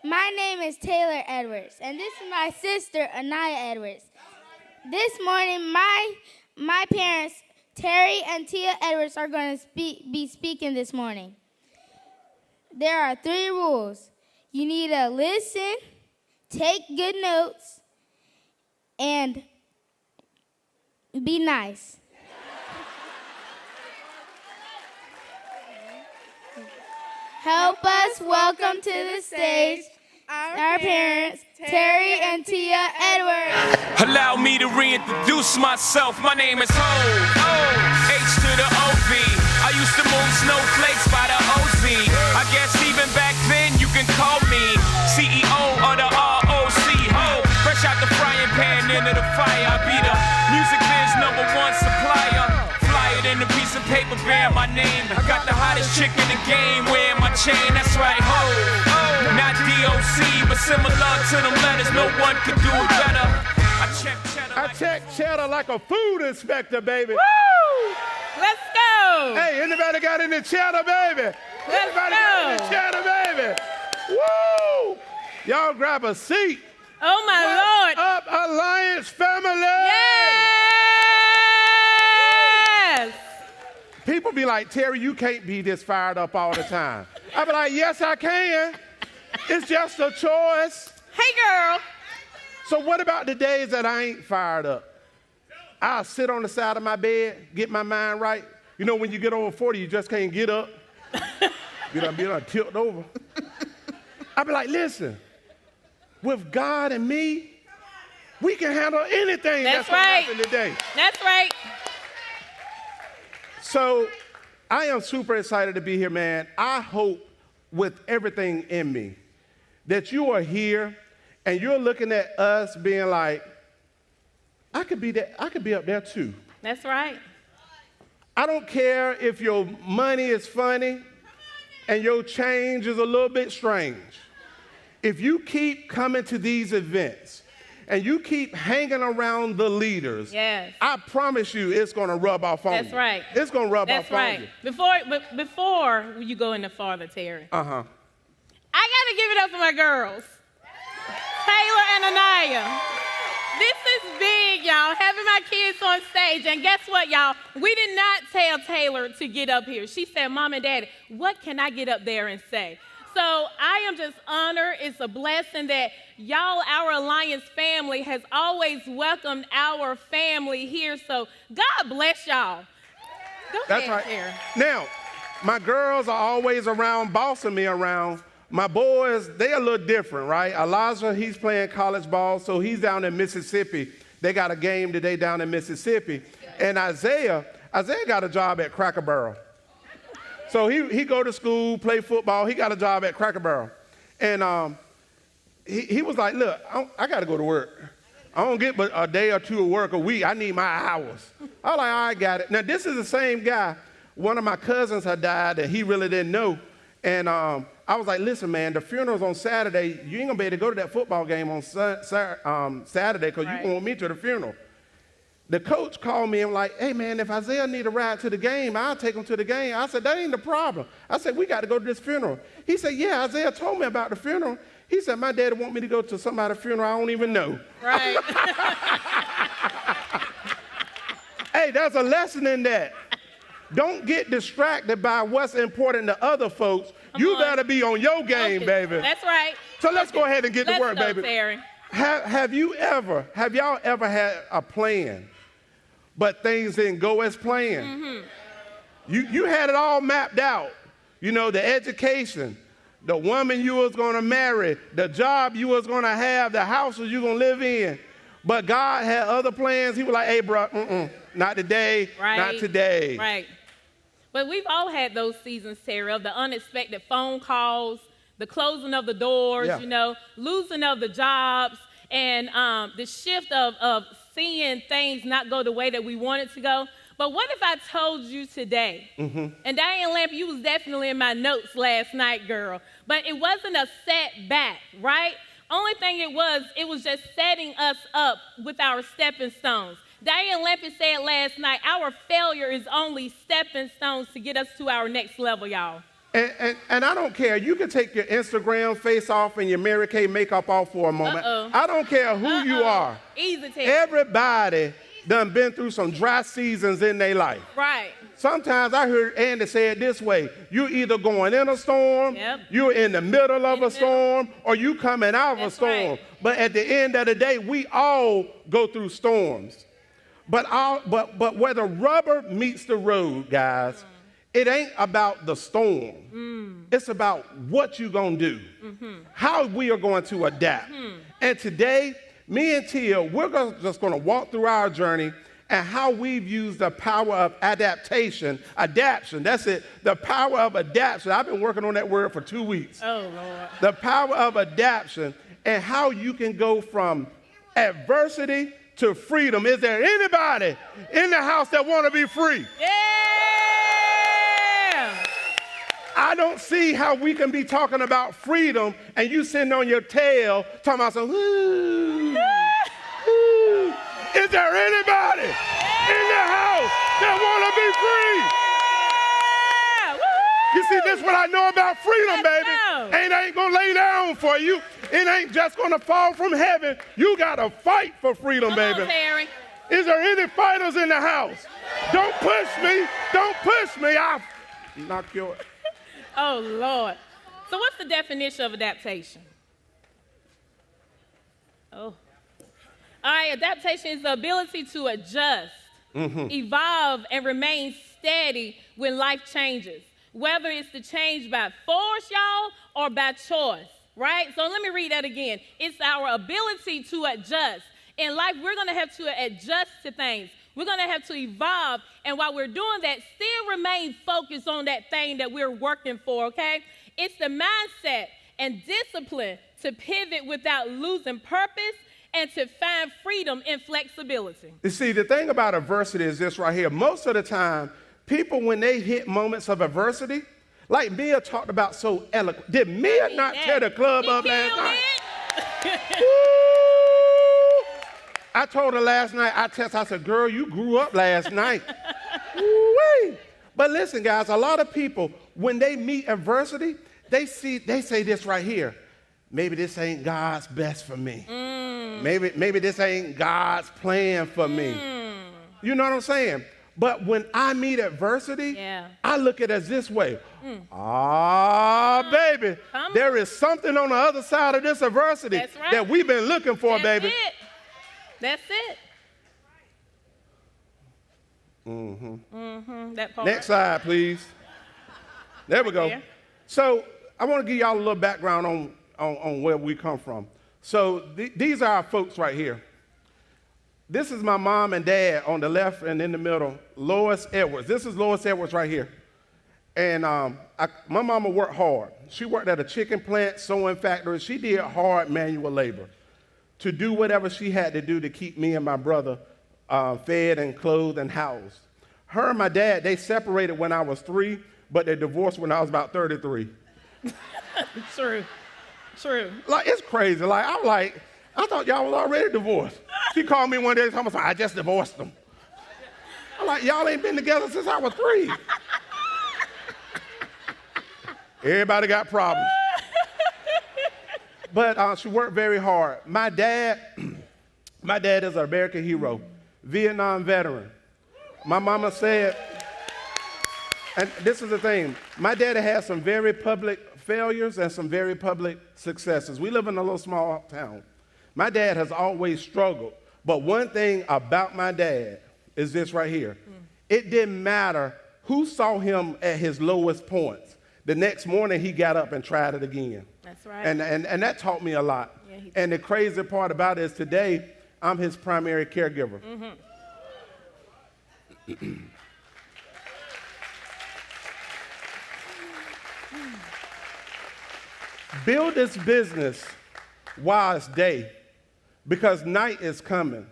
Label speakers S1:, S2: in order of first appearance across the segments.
S1: My name is Taylor Edwards, and this is my sister, Anaya Edwards. This morning, my parents, Terry and Tia Edwards, are going to be speaking this morning. There are 3 rules. You need to listen, take good notes, and be nice. Help us welcome to the stage our parents, Terry and Tia Edwards.
S2: Allow me to reintroduce myself. My name is Ho, H to the O-V. I used to move snowflakes by the OZ. I guess even back then you can call me CEO of the ROC. Ho, fresh out the frying pan into the fire. I be the music biz #1 supplier. Flyer than a piece of paper bearing my name. I got the hottest chick in the game wearing my chain. That's right, ho. Not DOC, but similar to them letters. No one could do it better.
S3: I check cheddar like a food inspector, baby.
S4: Woo! Let's go.
S3: Hey, anybody got any cheddar, baby? Anybody got any cheddar, baby? Woo! Y'all grab a seat.
S4: Oh, my Lord.
S3: Up, Alliance family.
S4: Yes.
S3: People be like, Terry, you can't be this fired up all the time. I be like, yes, I can. It's just a choice.
S4: Hey, girl.
S3: So what about the days that I ain't fired up? I'll sit on the side of my bed, get my mind right. You know, when you get over 40, you just can't get up. You done tilt over. I be like, listen, with God and me, we can handle anything that's gonna happen today.
S4: That's right.
S3: So I am super excited to be here, man. I hope with everything in me that you are here and you're looking at us being like, I could be up there too.
S4: That's right.
S3: I don't care if your money is funny and your change is a little bit strange. If you keep coming to these events and you keep hanging around the leaders,
S4: yes,
S3: I promise you it's going to rub off on you.
S4: That's right.
S3: It's going to rub off on you.
S4: Before you go into farther, Terry, I got
S3: Uh-huh.
S4: to give it up for my girls, Taylor and Anaya. This is big, y'all, having my kids on stage. And guess what, y'all? We did not tell Taylor to get up here. She said, Mom and Daddy, what can I get up there and say? So I am just honored. It's a blessing that y'all, our Alliance family, has always welcomed our family here. So God bless y'all. Go
S3: That's
S4: ahead,
S3: right.
S4: Terry.
S3: Now, my girls are always around, bossing me around. My boys, they a little different, right? Elijah, he's playing college ball, so he's down in Mississippi. They got a game today down in Mississippi. And Isaiah got a job at Cracker Barrel. So he go to school, play football. He got a job at Cracker Barrel. And he was like, look, I got to go to work. I don't get but a day or two of work a week. I need my hours. I was like, all right, got it. Now, this is the same guy. One of my cousins had died that he really didn't know. And I was like, listen, man, the funeral's on Saturday. You ain't going to be able to go to that football game on Saturday because you want me to the funeral. The coach called me and was like, hey, man, if Isaiah need a ride to the game, I'll take him to the game. I said, that ain't the problem. I said, we got to go to this funeral. He said, yeah, Isaiah told me about the funeral. He said, my daddy want me to go to somebody's funeral I don't even know.
S4: Right.
S3: Hey, there's a lesson in that. Don't get distracted by what's important to other folks. You better be on your game, baby.
S4: That's right.
S3: So let's go ahead and get to work, baby.
S4: Terry.
S3: Have y'all ever had a plan, but things didn't go as planned? Mm-hmm. You had it all mapped out. You know, the education, the woman you was going to marry, the job you was going to have, the houses you going to live in. But God had other plans. He was like, hey, bro, not today, not today.
S4: Right. But we've all had those seasons, Terry, of the unexpected phone calls, the closing of the doors, you know, losing of the jobs, and the shift of seeing things not go the way that we want it to go. But what if I told you today, and Diane Lamp, you was definitely in my notes last night, girl, but it wasn't a setback, right? Only thing it was just setting us up with our stepping stones. Diane Lampy said last night, our failure is only stepping stones to get us to our next level, y'all.
S3: And I don't care. You can take your Instagram face off and your Mary Kay makeup off for a moment. I don't care who you are.
S4: Easy take.
S3: Everybody done been through some dry seasons in their life.
S4: Right.
S3: Sometimes I heard Andy say it this way. You're either going in a storm, you're in the middle of a storm, or you coming out of a storm. Right. But at the end of the day, we all go through storms. But where the rubber meets the road, guys, it ain't about the storm. It's about what you're going to do, how we are going to adapt. And today, me and Tia, we're just going to walk through our journey and how we've used the power of adaptation. Adaption, that's it. The power of adaptation. I've been working on that word for 2 weeks.
S4: Oh, Lord.
S3: The power of adaptation and how you can go from adversity to freedom. Is there anybody in the house that want to be free?
S4: Yeah!
S3: I don't see how we can be talking about freedom and you sitting on your tail talking about some, ooh, ooh. Is there anybody in the house that want to be free? You see, this is what I know about freedom, baby. And I ain't going to lay down for you. It ain't just going to fall from heaven. You got to fight for freedom, baby.
S4: Come on, Terry.
S3: Is there any fighters in the house? Don't push me. Don't push me. I'll knock your...
S4: Oh, Lord. So what's the definition of adaptation? Oh. All right, adaptation is the ability to adjust, evolve, and remain steady when life changes, whether it's to change by force, y'all, or by choice, right? So let me read that again. It's our ability to adjust. In life, we're going to have to adjust to things. We're going to have to evolve, and while we're doing that, still remain focused on that thing that we're working for, okay? It's the mindset and discipline to pivot without losing purpose and to find freedom and flexibility.
S3: You see, the thing about adversity is this right here. Most of the time, people, when they hit moments of adversity, like Mia talked about so eloquent. Did Mia not tear the club up last night? I told her last night, I said, girl, you grew up last night. Woo-wee. But listen, guys, a lot of people, when they meet adversity, they say this right here. Maybe this ain't God's best for me. Maybe this ain't God's plan for me. You know what I'm saying? But when I meet adversity, I look at it as this way. Baby, there is something on the other side of this adversity that we've been looking for, baby.
S4: That's it. That part.
S3: Next slide, please. There we go. So I want to give y'all a little background on where we come from. So these are our folks right here. This is my mom and dad on the left and in the middle, Lois Edwards. This is Lois Edwards right here. And my mama worked hard. She worked at a chicken plant, sewing factory. She did hard manual labor to do whatever she had to do to keep me and my brother fed and clothed and housed. Her and my dad, they separated when I was 3, but they divorced when I was about 33.
S4: True.
S3: Like, it's crazy. Like, I thought y'all was already divorced. She called me one day and told me, I just divorced them. I'm like, y'all ain't been together since I was 3. Everybody got problems. But she worked very hard. My dad is an American hero, Vietnam veteran. My mama said, and this is the thing, my daddy had some very public failures and some very public successes. We live in a little small town. My dad has always struggled. But one thing about my dad is this right here. It didn't matter who saw him at his lowest points. The next morning, he got up and tried it again.
S4: That's right.
S3: And that taught me a lot. Yeah, and the crazy part about it is today, I'm his primary caregiver. Build this business while it's day, because night is coming.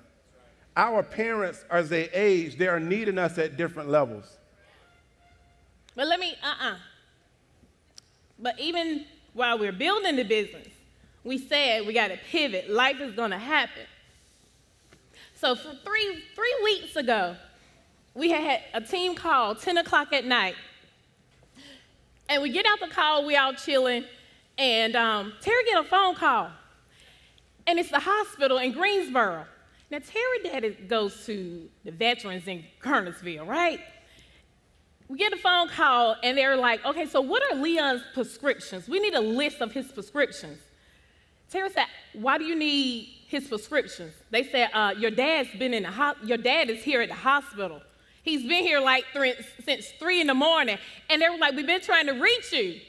S3: Our parents, as they age, they are needing us at different levels.
S4: But But even while we're building the business, we said we got to pivot. Life is going to happen. So for three weeks ago, we had a team call, 10 o'clock at night. And we get out the call, we all chilling, and Terry get a phone call. And it's the hospital in Greensboro. Now, Terry daddy goes to the veterans in Kernersville, right? We get a phone call, and they're like, okay, so what are Leon's prescriptions? We need a list of his prescriptions. Terry said, why do you need his prescriptions? They said, your dad is here at the hospital. He's been here like since 3 in the morning. And they were like, we've been trying to reach you.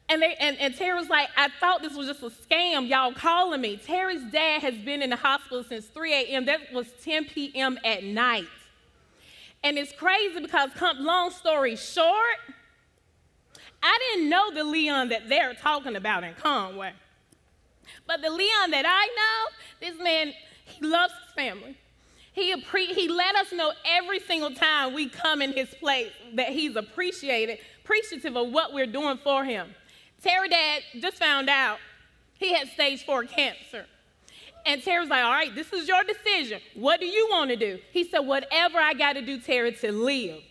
S4: And Terry was like, I thought this was just a scam, y'all calling me. Terry's dad has been in the hospital since 3 a.m. That was 10 p.m. at night. And it's crazy because, long story short, I didn't know the Leon that they're talking about in Conway. But the Leon that I know, this man, he loves his family. He let us know every single time we come in his place that he's appreciative of what we're doing for him. Terry dad just found out he had stage 4 cancer. And Terry's like, all right, this is your decision. What do you want to do? He said, whatever I got to do, Terry, to live.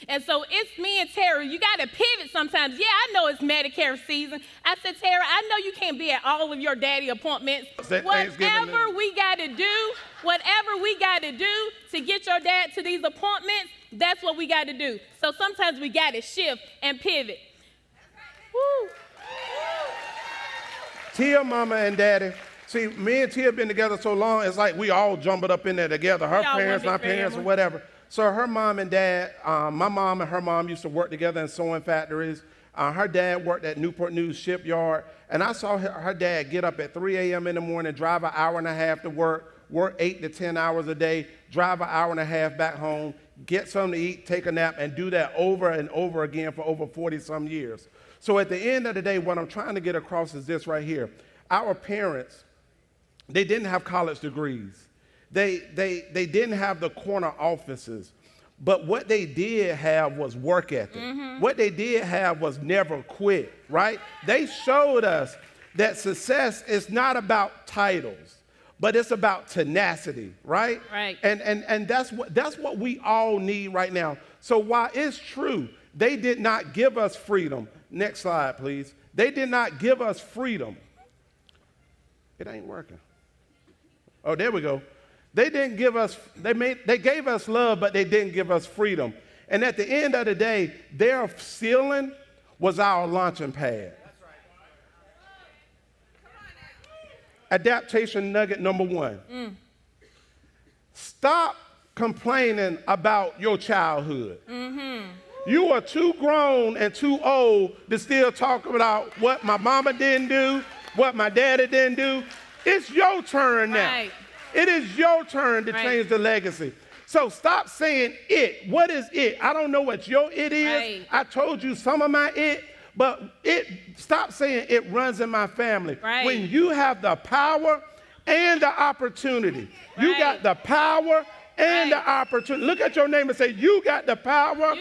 S4: And so it's me and Terry. You got to pivot sometimes. Yeah, I know it's Medicare season. I said, Terry, I know you can't be at all of your daddy appointments. Whatever we got to do to get your dad to these appointments, that's what we got to do. So sometimes we got to shift and pivot. Woo.
S3: Tia, mama, and daddy. See, me and Tia have been together so long, it's like we all jumbled up in there together. Her parents, my parents, or whatever. So her mom and dad, my mom and her mom used to work together in sewing factories. Her dad worked at Newport News Shipyard. And I saw her dad get up at 3 a.m. in the morning, drive an hour and a half to work 8 to 10 hours a day, drive an hour and a half back home, get something to eat, take a nap, and do that over and over again for over 40-some years. So at the end of the day, what I'm trying to get across is this right here. Our parents, they didn't have college degrees. They didn't have the corner offices. But what they did have was work ethic. Mm-hmm. What they did have was never quit, right? They showed us that success is not about titles, but it's about tenacity, right?
S4: Right.
S3: And that's what we all need right now. So while it's true, they did not give us freedom. Next slide, please. They did not give us freedom. It ain't working. Oh, there we go. They didn't give us, they gave us love, but they didn't give us freedom. And at the end of the day, their ceiling was our launching pad. That's right. Adaptation nugget number 1. Stop complaining about your childhood. Mm-hmm. You are too grown and too old to still talk about what my mama didn't do, what my daddy didn't do. It's your turn now. Right. It is your turn to change the legacy. So stop saying it. What is it? I don't know what your it is. Right. I told you some of my it, but stop saying it runs in my family. Right. When you have the power and the opportunity, you got the power and the opportunity. Look at your name and say, you got the power,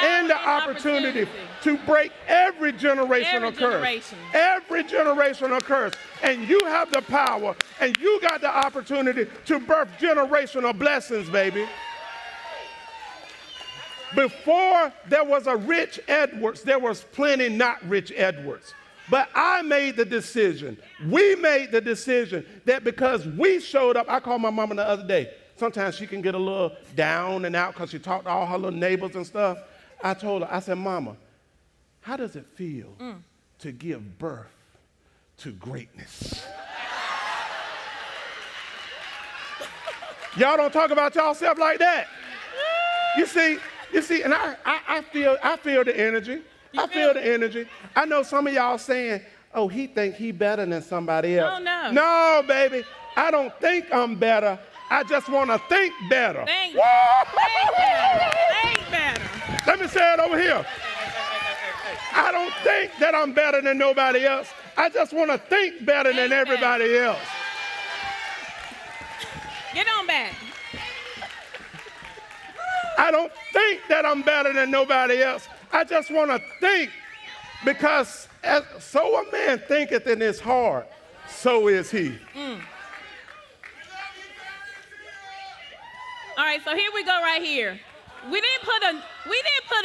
S3: and the opportunity to break every generational curse. Every generational curse. And you have the power, and you got the opportunity to birth generational blessings, baby. Before there was a Rich Edwards, there was plenty not Rich Edwards. But I made the decision, we made the decision that because we showed up, I called my mama the other day. Sometimes she can get a little down and out because she talked to all her little neighbors and stuff. I told her, I said, Mama, how does it feel to give birth to greatness? Y'all don't talk about y'allself like that. You see, and I feel the energy. I feel the energy. I know some of y'all saying, oh, he think he better than somebody else.
S4: Oh, no.
S3: No, baby, I don't think I'm better. I just want to think better.
S4: Think better. Think better.
S3: Let me say it over here. I don't think that I'm better than nobody else. I just want to think better than everybody else.
S4: Get on back.
S3: I don't think that I'm better than nobody else. I just want to think, because so a man thinketh in his heart, so is he.
S4: All right, so here we go right here. We didn't put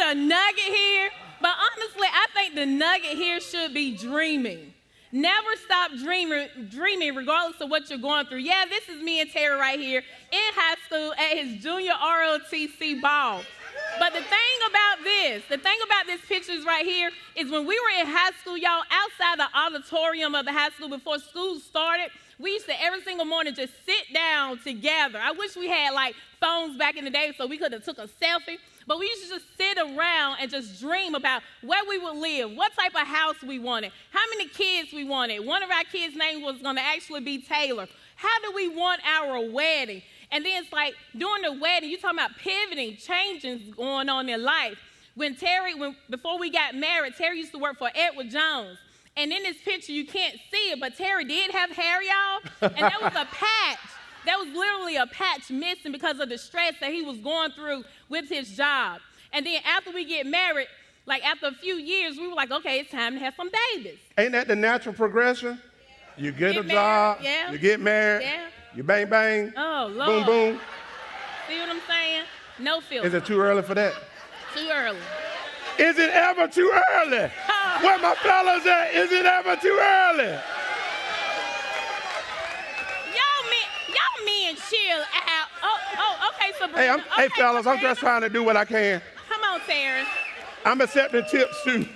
S4: a nugget here, But honestly, I think the nugget here should be dreaming. Never stop dreaming regardless of what you're going through. Yeah, this is me and Terry right here in high school at his junior ROTC ball. But the thing about this picture is right here is when we were in high school, y'all, outside the auditorium of the high school before school started, we used to every single morning just sit down together. I wish we had like phones back in the day so we could have took a selfie. But we used to just sit around and just dream about where we would live, what type of house we wanted, how many kids we wanted. One of our kids' name was going to actually be Taylor. How do we want our wedding? And then it's like during the wedding, you're talking about pivoting, changing going on in life. Before we got married, Terry used to work for Edward Jones. And in this picture, you can't see it, but Terry did have hair, y'all. And there was a patch. There was literally a patch missing because of the stress that he was going through with his job. And then after we get married, like after a few years, we were like, okay, it's time to have some babies.
S3: Ain't that the natural progression? You get a job, you get married, you bang, bang,
S4: oh, Lord.
S3: boom, boom.
S4: See what I'm saying? No filter.
S3: Is it too early for that?
S4: Too early.
S3: Is it ever too early? Where my fellas at? Is it ever too early?
S4: Y'all men chill out. Oh, okay, Sabrina.
S3: Hey, fellas, I'm just trying to do what I can.
S4: Come on, Terrence.
S3: I'm accepting tips, too.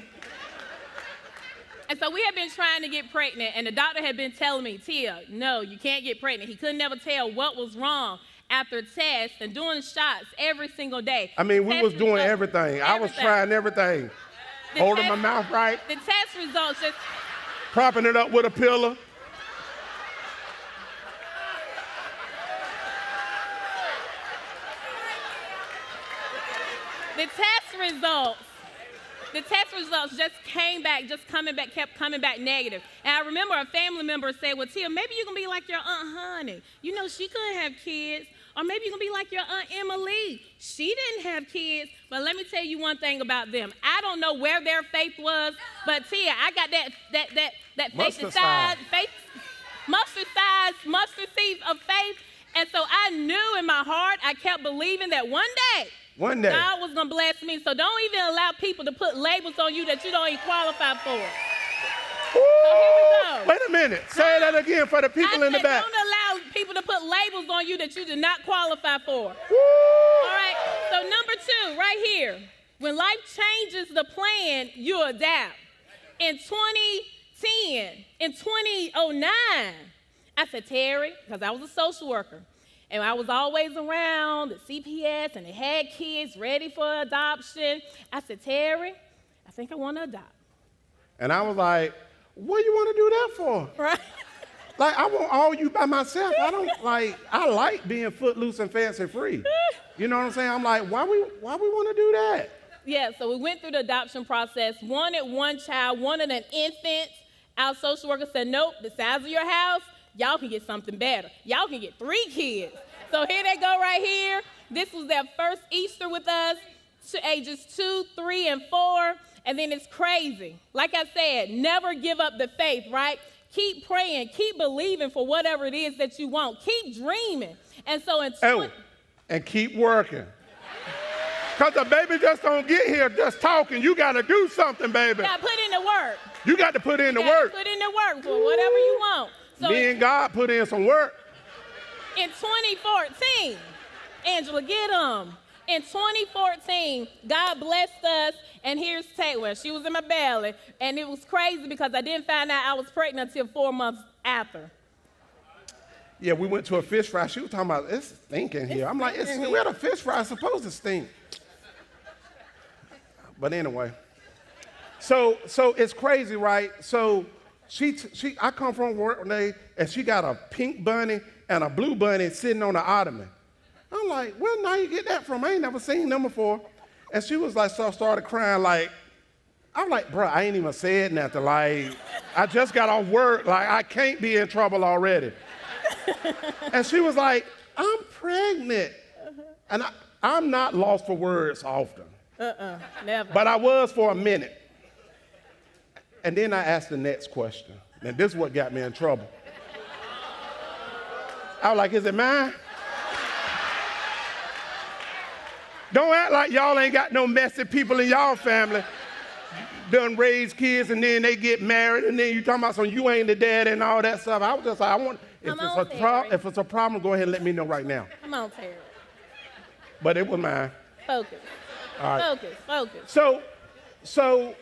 S4: And so we had been trying to get pregnant, and the doctor had been telling me, Tia, no, you can't get pregnant. He couldn't never tell what was wrong after tests and doing shots every single day.
S3: I mean, we was doing everything. I was trying everything. Holding my mouth right.
S4: The test results just...
S3: Propping it up with a pillow. The test results just kept coming back negative. And I remember a family member said, well, Tia, maybe you're going to be like your Aunt Honey. You know, she couldn't have kids. Or maybe you're going to be like your Aunt Emily. She didn't have kids. But let me tell you one thing about them. I don't know where their faith was, but Tia, I got that mustard seed of faith. And so I knew in my heart, I kept believing that one day, God was going to bless me. So don't even allow people to put labels on you that you don't even qualify for. So here we go. Wait a minute. Say that again for the people in the back.
S4: Don't allow people to put labels on you that you did not qualify for. All right. So number 2, right here. When life changes the plan, you adapt. In 2009, I said, Terry, because I was a social worker, and I was always around the CPS, and they had kids ready for adoption. I said, Terry, I think I want to adopt.
S3: And I was like, what do you want to do that for?
S4: Right.
S3: Like, I want all you by myself. I like being footloose and fancy free. You know what I'm saying? I'm like, why we want to do that?
S4: Yeah, so we went through the adoption process, wanted one child, wanted an infant. Our social worker said, nope, the size of your house, y'all can get something better. Y'all can get 3 kids. So here they go right here. This was their first Easter with us, to ages 2, 3, and 4. And then it's crazy. Like I said, never give up the faith, right? Keep praying. Keep believing for whatever it is that you want. Keep dreaming. And so
S3: and keep working. Because the baby just don't get here just talking. You got to do something, baby.
S4: You got to put in the work.
S3: You got to put in the work.
S4: Put in the work for whatever you want. So
S3: me and God put in some work.
S4: In 2014, Angela, get them. In 2014, God blessed us, and here's Taylor. She was in my belly, and it was crazy because I didn't find out I was pregnant until 4 months after.
S3: Yeah, we went to a fish fry. She was talking about, it's stinking here. I'm like, where the fish fry is supposed to stink? But anyway, so it's crazy, right? So I come from work one day, and she got a pink bunny and a blue bunny sitting on the ottoman. I'm like, where now you get that from? I ain't never seen them before. And she was like, so I started crying, like, I'm like, bro, I ain't even said nothing. Like, I just got off work. Like, I can't be in trouble already. And she was like, I'm pregnant. And I'm not lost for words often.
S4: Never.
S3: But I was for a minute. And then I asked the next question. And this is what got me in trouble. I was like, is it mine? Don't act like y'all ain't got no messy people in y'all family. done raise kids and then they get married and then you talking about you ain't the dad and all that stuff. I was just like, if it's a problem, go ahead and let me know right now.
S4: Come on, Terry.
S3: But it was mine.
S4: Focus.
S3: All right.
S4: Focus.
S3: So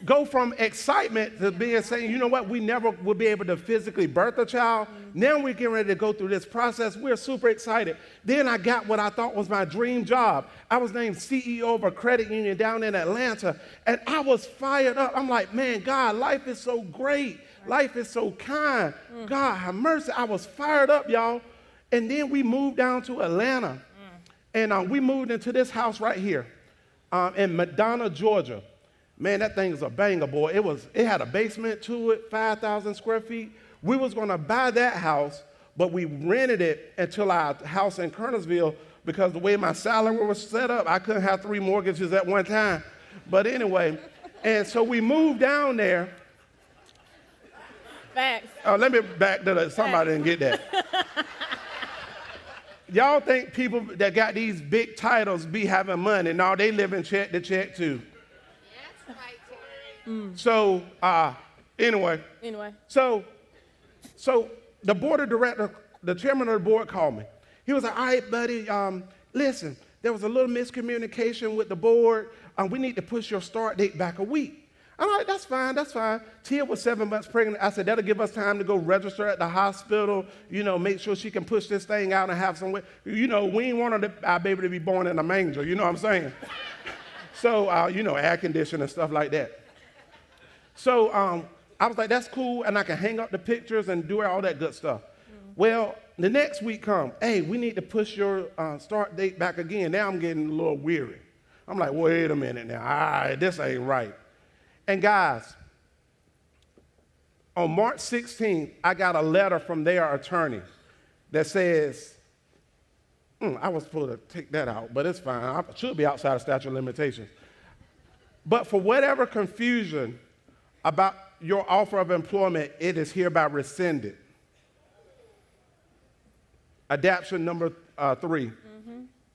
S3: go from excitement to being saying, you know what, we never will be able to physically birth a child. Now we're getting ready to go through this process. We're super excited. Then I got what I thought was my dream job. I was named CEO of a credit union down in Atlanta, and I was fired up. I'm like, man, God, life is so great. Life is so kind. God, have mercy. I was fired up, y'all. And then we moved down to Atlanta, and we moved into this house right here in Madonna, Georgia. Man, that thing's a banger, boy. It had a basement to it, 5,000 square feet. We was gonna buy that house, but we rented it until our house in Kernersville because the way my salary was set up, I couldn't have 3 mortgages at one time. But anyway, and so we moved down there.
S4: Facts.
S3: Let me back to that. Somebody didn't get that. Y'all think people that got these big titles be having money. No, they live in check to check too. So, anyway. So the board of directors, the chairman of the board called me. He was like, all right, buddy, listen, there was a little miscommunication with the board. We need to push your start date back a week. I'm like, that's fine. Tia was 7 months pregnant. I said, that'll give us time to go register at the hospital, make sure she can push this thing out and have some way. We ain't want our baby to be born in a manger, you know what I'm saying? So, air conditioning and stuff like that. So I was like, that's cool, and I can hang up the pictures and do all that good stuff. Well, the next week come, hey, we need to push your start date back again. Now I'm getting a little weary. I'm like, wait a minute now. All right, this ain't right. And guys, on March 16th, I got a letter from their attorney that says, I was supposed to take that out, but it's fine. I should be outside of statute of limitations. But for whatever confusion about your offer of employment, it is hereby rescinded. Adaptation number 3.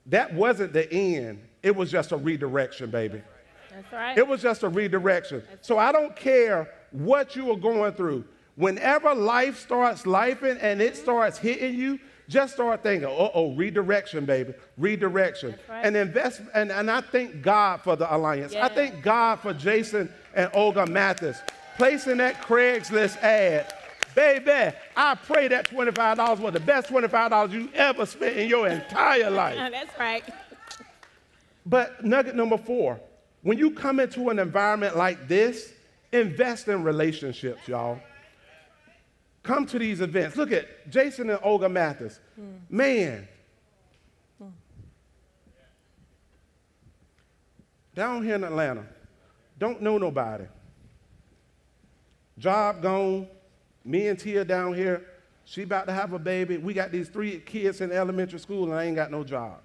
S3: That wasn't the end. It was just a redirection, baby.
S4: That's right.
S3: It was just a redirection. So I don't care what you are going through. Whenever life starts lifing and it starts hitting you, just start thinking, redirection, baby, redirection.
S4: Right.
S3: And invest, and I thank God for the alliance.
S4: Yeah.
S3: I thank God for Jason and Olga Mathis placing that Craigslist ad. Baby, I pray that $25 was the best $25 you ever spent in your entire life.
S4: That's right.
S3: But nugget number 4, when you come into an environment like this, invest in relationships, y'all. Come to these events. Look at Jason and Olga Mathis. Man. Down here in Atlanta, don't know nobody. Job gone. Me and Tia down here, she about to have a baby. We got these 3 kids in elementary school and I ain't got no job.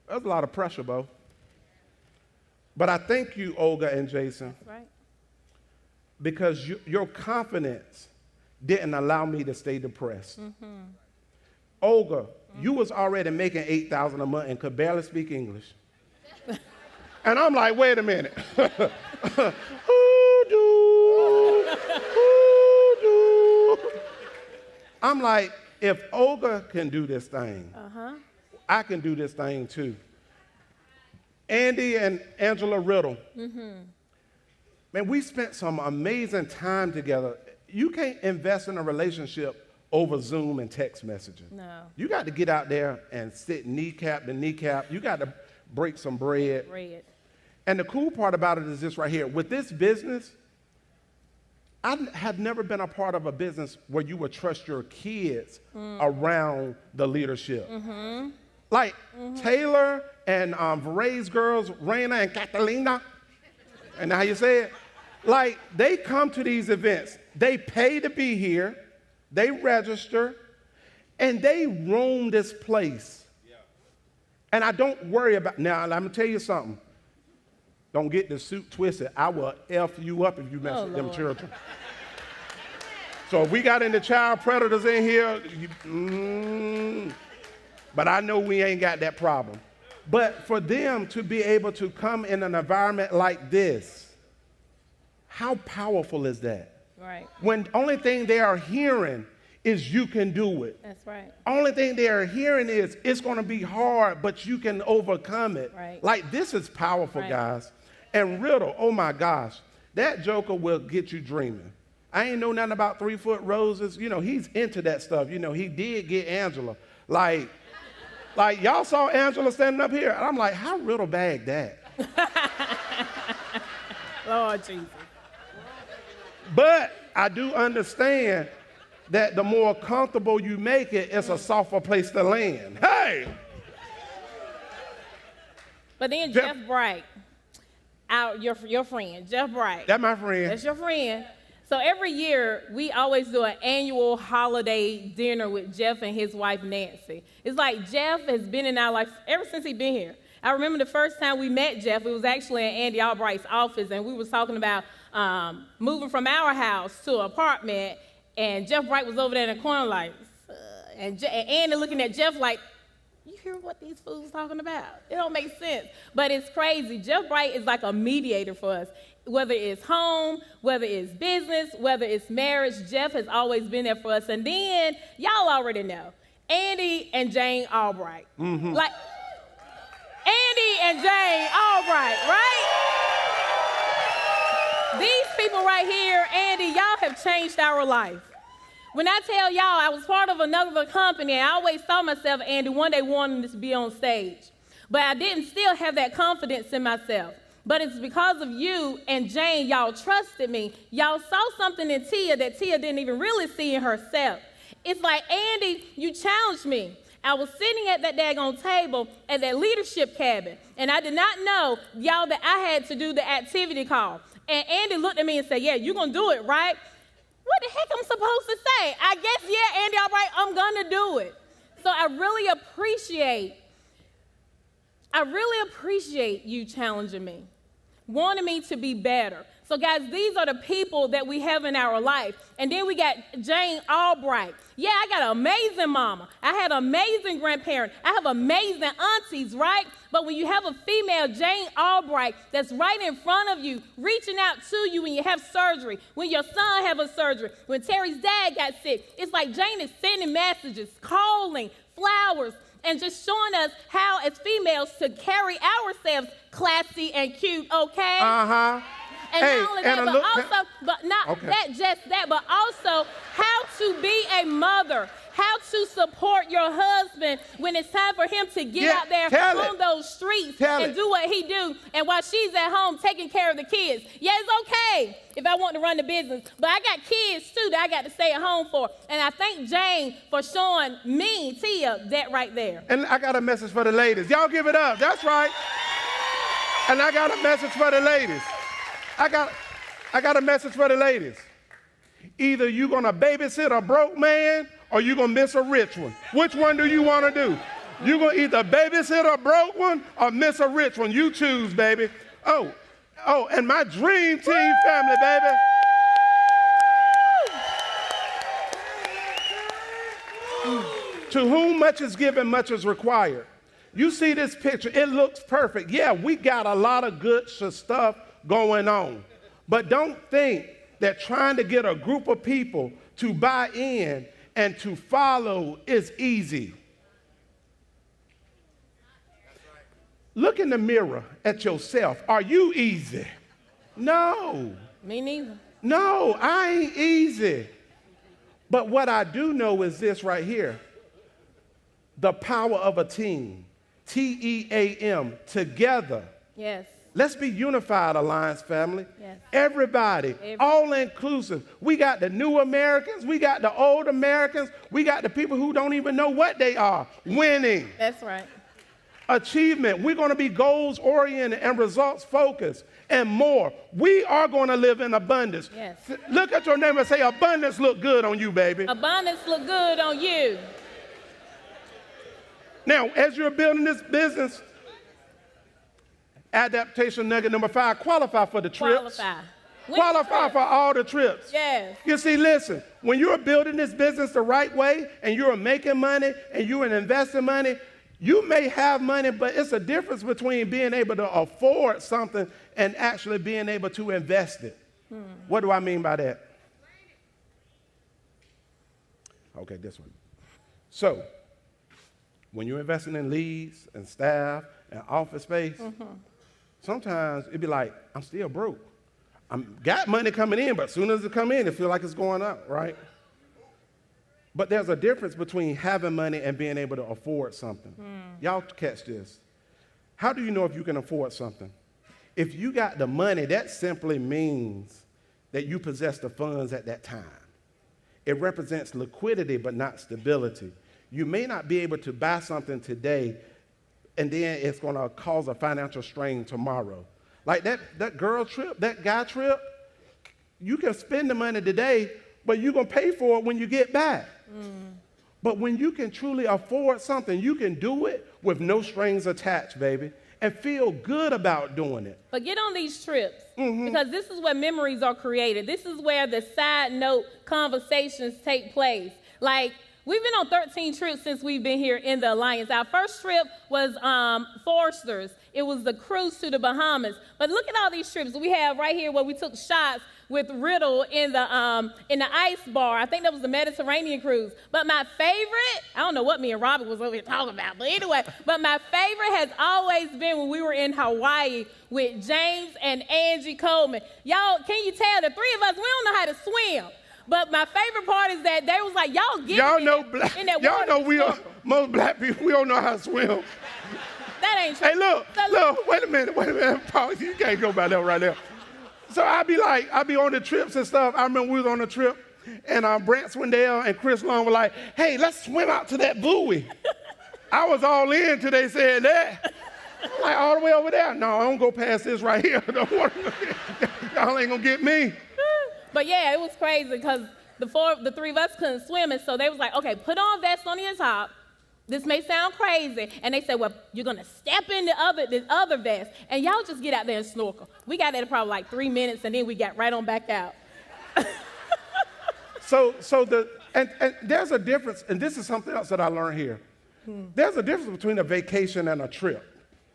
S3: That's a lot of pressure, Bo. But I thank you, Olga and Jason.
S4: That's right.
S3: Because your confidence didn't allow me to stay depressed. Olga, you was already making $8,000 a month and could barely speak English. And I'm like, wait a minute. I'm like, if Olga can do this thing, I can do this thing too. Andy and Angela Riddle. Man, we spent some amazing time together. You can't invest in a relationship over Zoom and text messaging.
S4: No.
S3: You got to get out there and sit kneecap to kneecap. You got to break some bread. And the cool part about it is this right here. With this business, I have never been a part of a business where you would trust your kids around the leadership. Like Taylor and Varay's girls, Raina and Catalina, and how you say it? Like, they come to these events. They pay to be here. They register. And they roam this place. Yeah. And I don't worry about, now, I'm going to tell you something. Don't get the suit twisted. I will F you up if you mess with them children. So if we got any child predators in here, but I know we ain't got that problem. But for them to be able to come in an environment like this, how powerful is that?
S4: Right.
S3: When only thing they are hearing is you can do it.
S4: That's right.
S3: Only thing they are hearing is it's going to be hard, but you can overcome it.
S4: Right.
S3: Like, this is powerful,
S4: Right.
S3: guys. And Riddle, oh my gosh, that joker will get you dreaming. I ain't know nothing about 3-foot roses. You know, he's into that stuff. You know, he did get Angela. Like y'all saw Angela standing up here, and I'm like, how Riddle bagged that?
S4: Lord Jesus.
S3: But I do understand that the more comfortable you make it, it's a softer place to land. Hey!
S4: But then Jeff Bright, your friend, Jeff Bright.
S3: That's my friend.
S4: That's your friend. So every year, we always do an annual holiday dinner with Jeff and his wife, Nancy. It's like Jeff has been in our life ever since he's been here. I remember the first time we met Jeff, it was actually in Andy Albright's office, and we was talking about moving from our house to an apartment, and Jeff Bright was over there in the corner like, and Andy looking at Jeff like, you hear what these fools talking about? It don't make sense. But it's crazy. Jeff Bright is like a mediator for us. Whether it's home, whether it's business, whether it's marriage, Jeff has always been there for us. And then, y'all already know, Andy and Jane Albright. Mm-hmm. Like, Andy and Jane Albright, right? These people right here, Andy, y'all have changed our life. When I tell y'all I was part of another company, I always saw myself, Andy, one day wanting to be on stage. But I didn't still have that confidence in myself. But it's because of you and Jane, y'all trusted me. Y'all saw something in Tia that Tia didn't even really see in herself. It's like, Andy, you challenged me. I was sitting at that daggone table at that leadership cabin, and I did not know, y'all, that I had to do the activity call. And Andy looked at me and said, yeah, you're going to do it, right? What the heck I'm supposed to say? I guess, yeah, Andy, all right, I'm going to do it. So I really appreciate you challenging me, wanting me to be better. So, guys, these are the people that we have in our life. And then we got Jane Albright. Yeah, I got an amazing mama. I had an amazing grandparent. I have amazing aunties, right? But when you have a female, Jane Albright, that's right in front of you, reaching out to you when you have surgery, when your son have a surgery, when Terry's dad got sick, it's like Jane is sending messages, calling, flowers, and just showing us how, as females, to carry ourselves classy and cute, okay?
S3: Uh-huh.
S4: And not only that, but also how to be a mother, how to support your husband when it's time for him to get out there on those streets and do what he do, and while she's at home taking care of the kids. Yeah, it's okay if I want to run the business, but I got kids too that I got to stay at home for. And I thank Jane for showing me, Tia, that right there.
S3: And I got a message for the ladies. Y'all give it up. That's right. And I got a message for the ladies. I got a message for the ladies. Either you're going to babysit a broke man or you're going to miss a rich one. Which one do you want to do? You're going to either babysit a broke one or miss a rich one. You choose, baby. Oh, and my dream team family, baby. To whom much is given, much is required. You see this picture, it looks perfect. Yeah, we got a lot of good stuff going on. But don't think that trying to get a group of people to buy in and to follow is easy. Look in the mirror at yourself. Are you easy? No.
S4: Me neither.
S3: No, I ain't easy. But what I do know is this right here. The power of a team. T-E-A-M. Together.
S4: Yes.
S3: Let's be unified, Alliance family.
S4: Yes.
S3: Everybody, all inclusive. We got the new Americans. We got the old Americans. We got the people who don't even know what they are. Winning.
S4: That's right.
S3: Achievement. We're going to be goals oriented and results focused and more. We are going to live in abundance.
S4: Yes.
S3: Look at your neighbor and say, abundance look good on you, baby.
S4: Abundance look good on you.
S3: Now, as you're building this business, adaptation nugget number 5, qualify for the trips. Qualify for all the trips.
S4: Yes.
S3: You see, listen, when you're building this business the right way and you're making money and you're investing money, You may have money, but it's a difference between being able to afford something and actually being able to invest it. What do I mean by that? Okay, this one. So, when you're investing in leads and staff and office space, sometimes it'd be like, I'm still broke. Got money coming in, but as soon as it come in, it feels like it's going up, right? But there's a difference between having money and being able to afford something. Y'all catch this. How do you know if you can afford something? If you got the money, that simply means that you possess the funds at that time. It represents liquidity, but not stability. You may not be able to buy something today, and then it's going to cause a financial strain tomorrow. Like that girl trip, that guy trip, you can spend the money today, but you're going to pay for it when you get back. But when you can truly afford something, you can do it with no strings attached, baby, and feel good about doing it.
S4: But get on these trips, because this is where memories are created. This is where the side note conversations take place. Like, we've been on 13 trips since we've been here in the Alliance. Our first trip was Forster's. It was the cruise to the Bahamas. But look at all these trips we have right here where we took shots with Riddle in the ice bar. I think that was the Mediterranean cruise. But my favorite, I don't know what me and Robert was over here talking about, but anyway, but my favorite has always been when we were in Hawaii with James and Angie Coleman. Y'all, can you tell the three of us, we don't know how to swim. But my favorite part is that they was like, y'all get in that
S3: y'all
S4: water.
S3: know most black people, we don't know how to swim.
S4: That ain't true.
S3: Hey, look, wait a minute, Paul, you can't go by that right there. So I be on the trips and stuff. I remember we was on a trip, and Brant Swindell and Chris Long were like, hey, let's swim out to that buoy. I was all in till they said that. I'm like, all the way over there? No, I don't go past this right here. Y'all ain't gonna get me.
S4: But yeah, it was crazy because the three of us couldn't swim, and so they was like, okay, put on vests on your top. This may sound crazy. And they said, well, you're going to step in this other vest, and y'all just get out there and snorkel. We got there in probably like 3 minutes, and then we got right on back out.
S3: So there's a difference, and this is something else that I learned here. There's a difference between a vacation and a trip.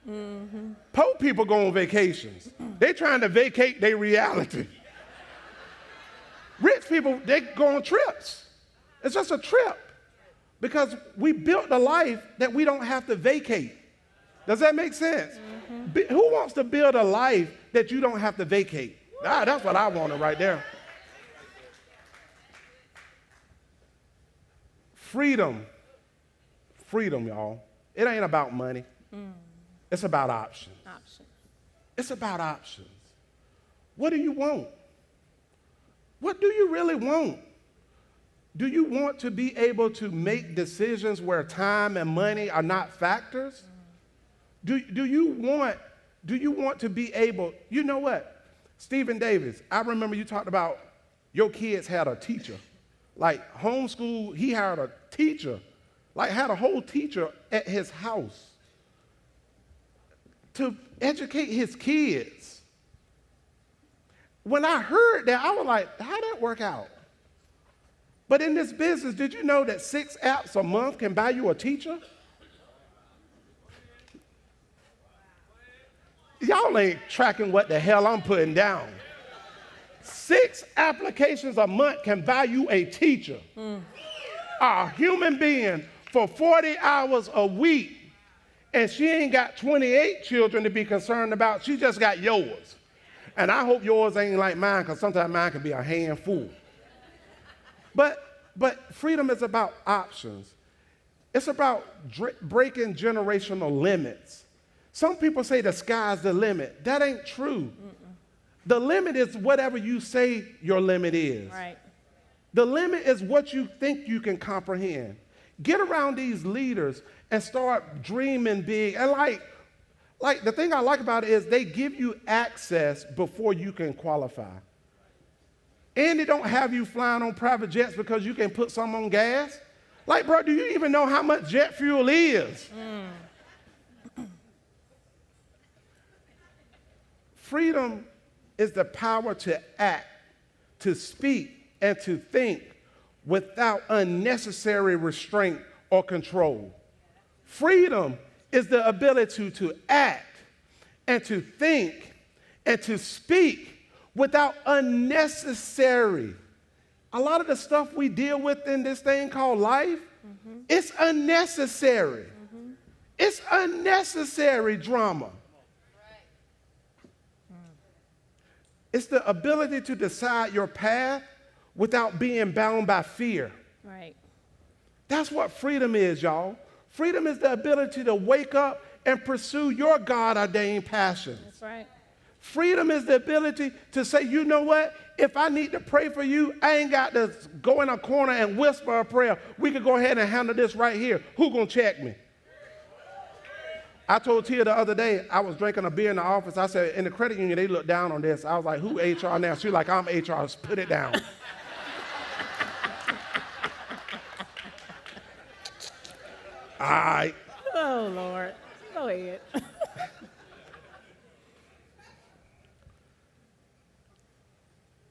S3: Poor people go on vacations. They're trying to vacate their reality. Rich people, they go on trips. It's just a trip. Because we built a life that we don't have to vacate. Does that make sense? Who wants to build a life that you don't have to vacate? That's what I wanted right there. Freedom, y'all. It ain't about money. It's about options. It's about options. What do you want? What do you really want? Do you want to be able to make decisions where time and money are not factors? Do you want to be able, you know what? Stephen Davis, I remember you talked about your kids had a teacher. Like homeschool, he hired a teacher. Like had a whole teacher at his house to educate his kids. When I heard that, I was like, how'd that work out? But in this business, did you know that 6 apps a month can buy you a teacher? Y'all ain't tracking what the hell I'm putting down. 6 applications a month can buy you a teacher. A human being for 40 hours a week, and she ain't got 28 children to be concerned about. She just got yours. And I hope yours ain't like mine, because sometimes mine can be a handful. But freedom is about options. It's about breaking generational limits. Some people say the sky's the limit. That ain't true. The limit is whatever you say your limit is.
S4: Right.
S3: The limit is what you think you can comprehend. Get around these leaders and start dreaming big. And like the thing I like about it is they give you access before you can qualify. And they don't have you flying on private jets because you can put some on gas. Like, bro, do you even know how much jet fuel is? Freedom is the power to act, to speak, and to think without unnecessary restraint or control. Freedom is the ability to act and to think and to speak without unnecessary. A lot of the stuff we deal with in this thing called life, it's unnecessary. It's unnecessary drama. It's the ability to decide your path without being bound by fear.
S4: Right.
S3: That's what freedom is, y'all. Freedom is the ability to wake up and pursue your God-ordained passions.
S4: That's right.
S3: Freedom is the ability to say, you know what? If I need to pray for you, I ain't got to go in a corner and whisper a prayer. We can go ahead and handle this right here. Who gonna check me? I told Tia the other day, I was drinking a beer in the office. I said, in the credit union, they look down on this. I was like, who HR now? She's like, I'm HR. Just put it down. All right.
S4: Oh, Lord. Go ahead.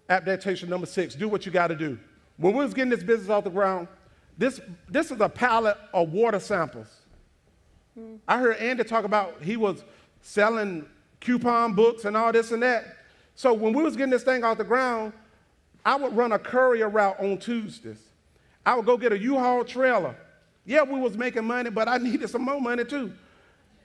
S3: Adaptation number 6, do what you got to do. When we was getting this business off the ground, this is a pallet of water samples. I heard Andy talk about he was selling coupon books and all this and that. So when we was getting this thing off the ground, I would run a courier route on Tuesdays. I would go get a U-Haul trailer. Yeah, we was making money, but I needed some more money too.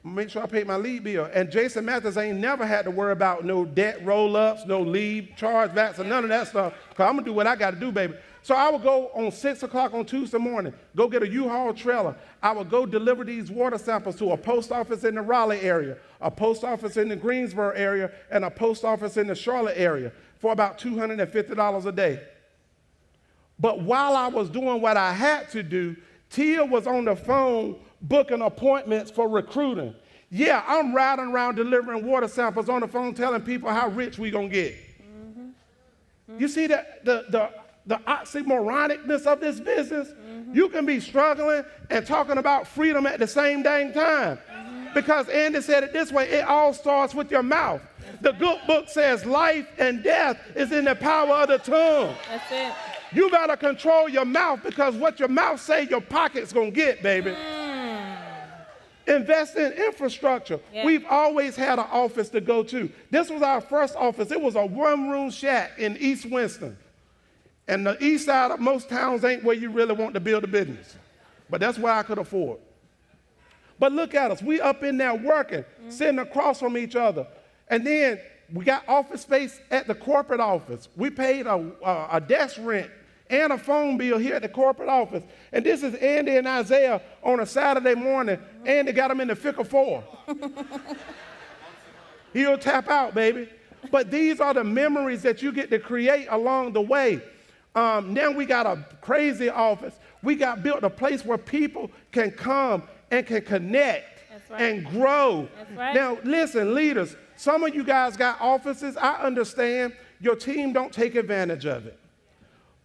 S3: Make sure I paid my lead bill. And Jason Mathis ain't never had to worry about no debt roll-ups, no leave, chargebacks, or none of that stuff, because I'm going to do what I got to do, baby. So I would go on 6 o'clock on Tuesday morning, go get a U-Haul trailer. I would go deliver these water samples to a post office in the Raleigh area, a post office in the Greensboro area, and a post office in the Charlotte area for about $250 a day. But while I was doing what I had to do, Tia was on the phone booking appointments for recruiting. Yeah, I'm riding around delivering water samples on the phone telling people how rich we gonna get. You see the oxymoronicness of this business? You can be struggling and talking about freedom at the same dang time. Because Andy said it this way, it all starts with your mouth. The good book says life and death is in the power of the tongue.
S4: That's it.
S3: You gotta control your mouth, because what your mouth say, your pocket's gonna get, baby. Invest in infrastructure. Yeah. We've always had an office to go to. This was our first office. It was a one-room shack in East Winston. And the east side of most towns ain't where you really want to build a business. But that's where I could afford. But look at us. We up in there working, sitting across from each other. And then we got office space at the corporate office. We paid a desk rent and a phone bill here at the corporate office. And this is Andy and Isaiah on a Saturday morning. Andy got them in the thick of 4. He'll tap out, baby. But these are the memories that you get to create along the way. Now we got a crazy office. We got built a place where people can come and can connect and grow. Right. Now, listen, leaders, some of you guys got offices. I understand your team don't take advantage of it.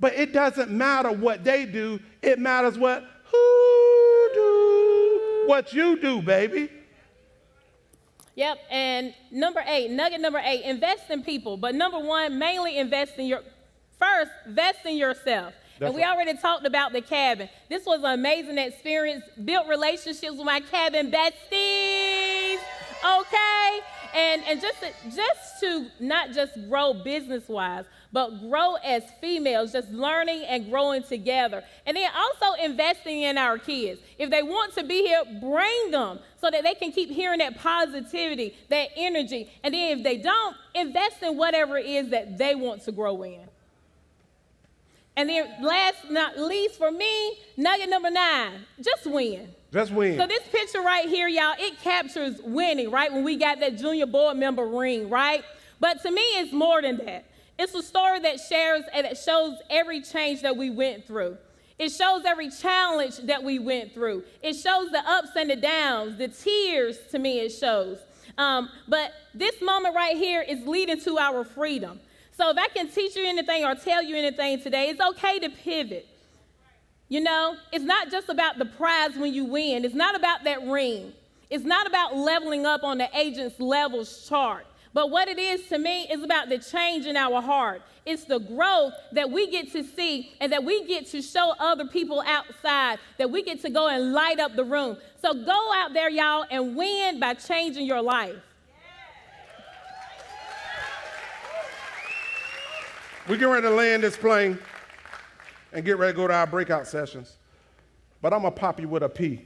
S3: But it doesn't matter what they do. It matters what you do, baby.
S4: Yep, and nugget number 8, invest in people. But number 1, mainly invest in yourself. And we already talked about the cabin. This was an amazing experience. Built relationships with my cabin besties, okay? And just to not just grow business-wise, but grow as females, just learning and growing together. And then also investing in our kids. If they want to be here, bring them so that they can keep hearing that positivity, that energy. And then if they don't, invest in whatever it is that they want to grow in. And then last not least for me, nugget number 9, just win.
S3: Just win.
S4: So this picture right here, y'all, it captures winning, right? When we got that junior board member ring, right? But to me, it's more than that. It's a story that shares and it shows every change that we went through. It shows every challenge that we went through. It shows the ups and the downs, the tears, to me it shows. But this moment right here is leading to our freedom. So if I can teach you anything or tell you anything today, it's okay to pivot. You know, it's not just about the prize when you win. It's not about that ring. It's not about leveling up on the agent's levels chart. But what it is to me is about the change in our heart. It's the growth that we get to see and that we get to show other people outside, that we get to go and light up the room. So go out there, y'all, and win by changing your life.
S3: We get ready to land this plane and get ready to go to our breakout sessions. But I'm going to pop you with a P.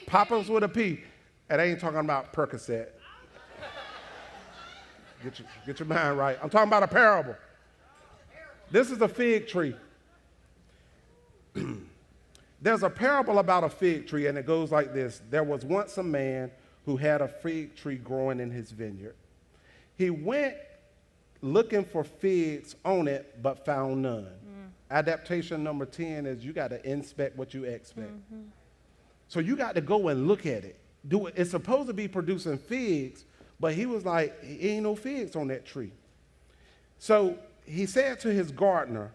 S3: Pop us with a P. And I ain't talking about Percocet. Get your mind right. I'm talking about a parable. This is a fig tree. There's a parable about a fig tree, and it goes like this. There was once a man who had a fig tree growing in his vineyard. He went looking for figs on it, but found none. Adaptation number 10 is you got to inspect what you expect. So you got to go and look at it. It's supposed to be producing figs, but he was like, ain't no figs on that tree. So he said to his gardener,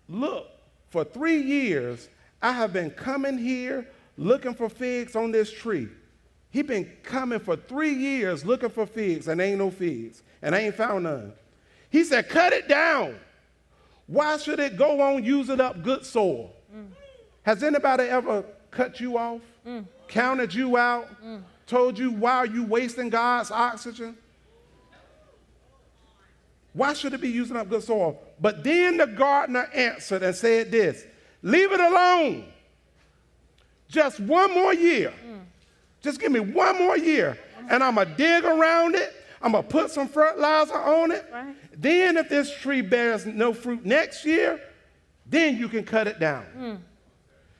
S3: look, for 3 years, I have been coming here looking for figs on this tree. He been coming for 3 years looking for figs, and ain't no figs, and I ain't found none. He said, cut it down. Why should it go on using up good soil? Has anybody ever cut you off, counted you out, told you, why are you wasting God's oxygen? Why should it be using up good soil? But then the gardener answered and said this, leave it alone. Just one more year. Just give me one more year, and I'm going to dig around it. I'm going to put some fertilizer on it. Right. Then if this tree bears no fruit next year, then you can cut it down.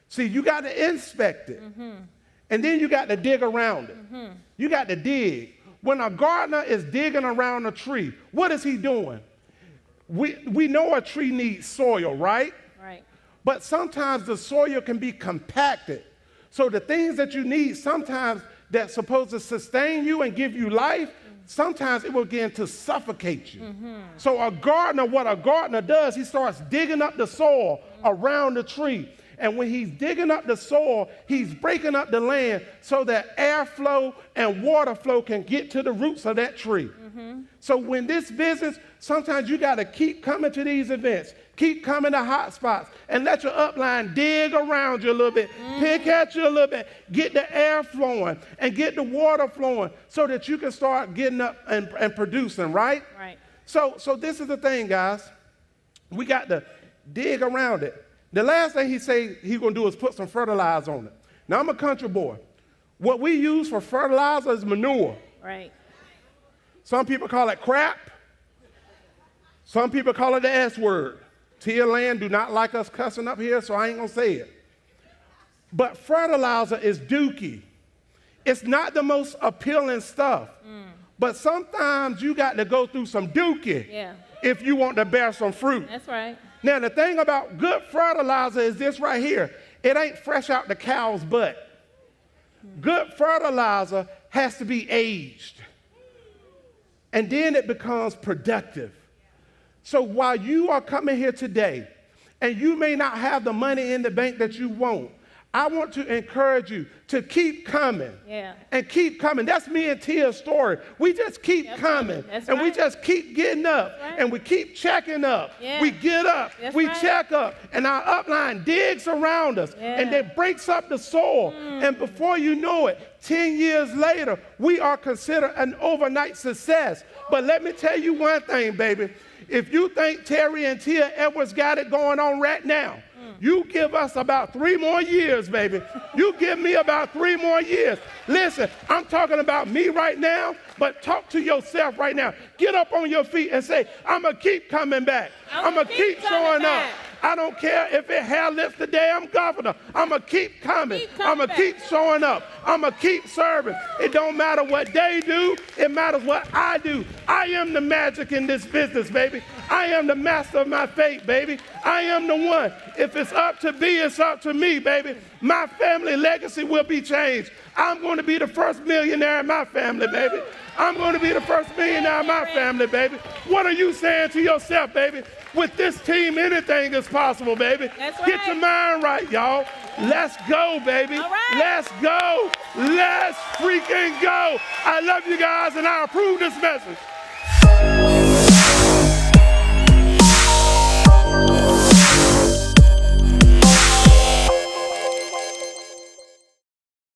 S3: See, you got to inspect it. And then you got to dig around it. You got to dig. When a gardener is digging around a tree, what is he doing? We know a tree needs soil, right?
S4: Right.
S3: But sometimes the soil can be compacted. So the things that you need sometimes that's supposed to sustain you and give you life, sometimes it will begin to suffocate you. So what a gardener does, he starts digging up the soil around the tree. And when he's digging up the soil, he's breaking up the land so that airflow and water flow can get to the roots of that tree. So when this business, sometimes you got to keep coming to these events, keep coming to hot spots, and let your upline dig around you a little bit, pick at you a little bit, get the air flowing and get the water flowing so that you can start getting up and producing, right?
S4: Right.
S3: So this is the thing, guys. We got to dig around it. The last thing he said he's going to do is put some fertilizer on it. Now, I'm a country boy. What we use for fertilizer is manure.
S4: Right.
S3: Some people call it crap. Some people call it the S word. Tia Land do not like us cussing up here, so I ain't going to say it. But fertilizer is dookie. It's not the most appealing stuff. But sometimes you got to go through some dookie if you want to bear some fruit.
S4: That's right.
S3: Now, the thing about good fertilizer is this right here. It ain't fresh out the cow's butt. Good fertilizer has to be aged. And then it becomes productive. So while you are coming here today, and you may not have the money in the bank that you want, I want to encourage you to keep coming and keep coming. That's me and Tia's story. We just keep coming and we just keep getting up and we keep checking up. We get up, we check up, and our upline digs around us and it breaks up the soil. And before you know it, 10 years later, we are considered an overnight success. But let me tell you one thing, baby. If you think Terry and Tia Edwards got it going on right now, you give us about 3 more years, baby. You give me about 3 more years. Listen, I'm talking about me right now, but talk to yourself right now. Get up on your feet and say, I'm going to keep coming back. I'm going to keep showing up. I don't care if it hair lifts the damn governor. I'm going to keep coming. I'm going to keep showing up. I'm going to keep serving. It don't matter what they do. It matters what I do. I am the magic in this business, baby. I am the master of my fate, baby. I am the one. If it's up to be, it's up to me, baby. My family legacy will be changed. I'm going to be the first millionaire in my family, baby. I'm going to be the first millionaire in my family, baby. What are you saying to yourself, baby? With this team, anything is possible, baby.
S4: That's right.
S3: Get your mind right, y'all. Let's go, baby.
S4: All right.
S3: Let's go. Let's freaking go. I love you guys, and I approve this message.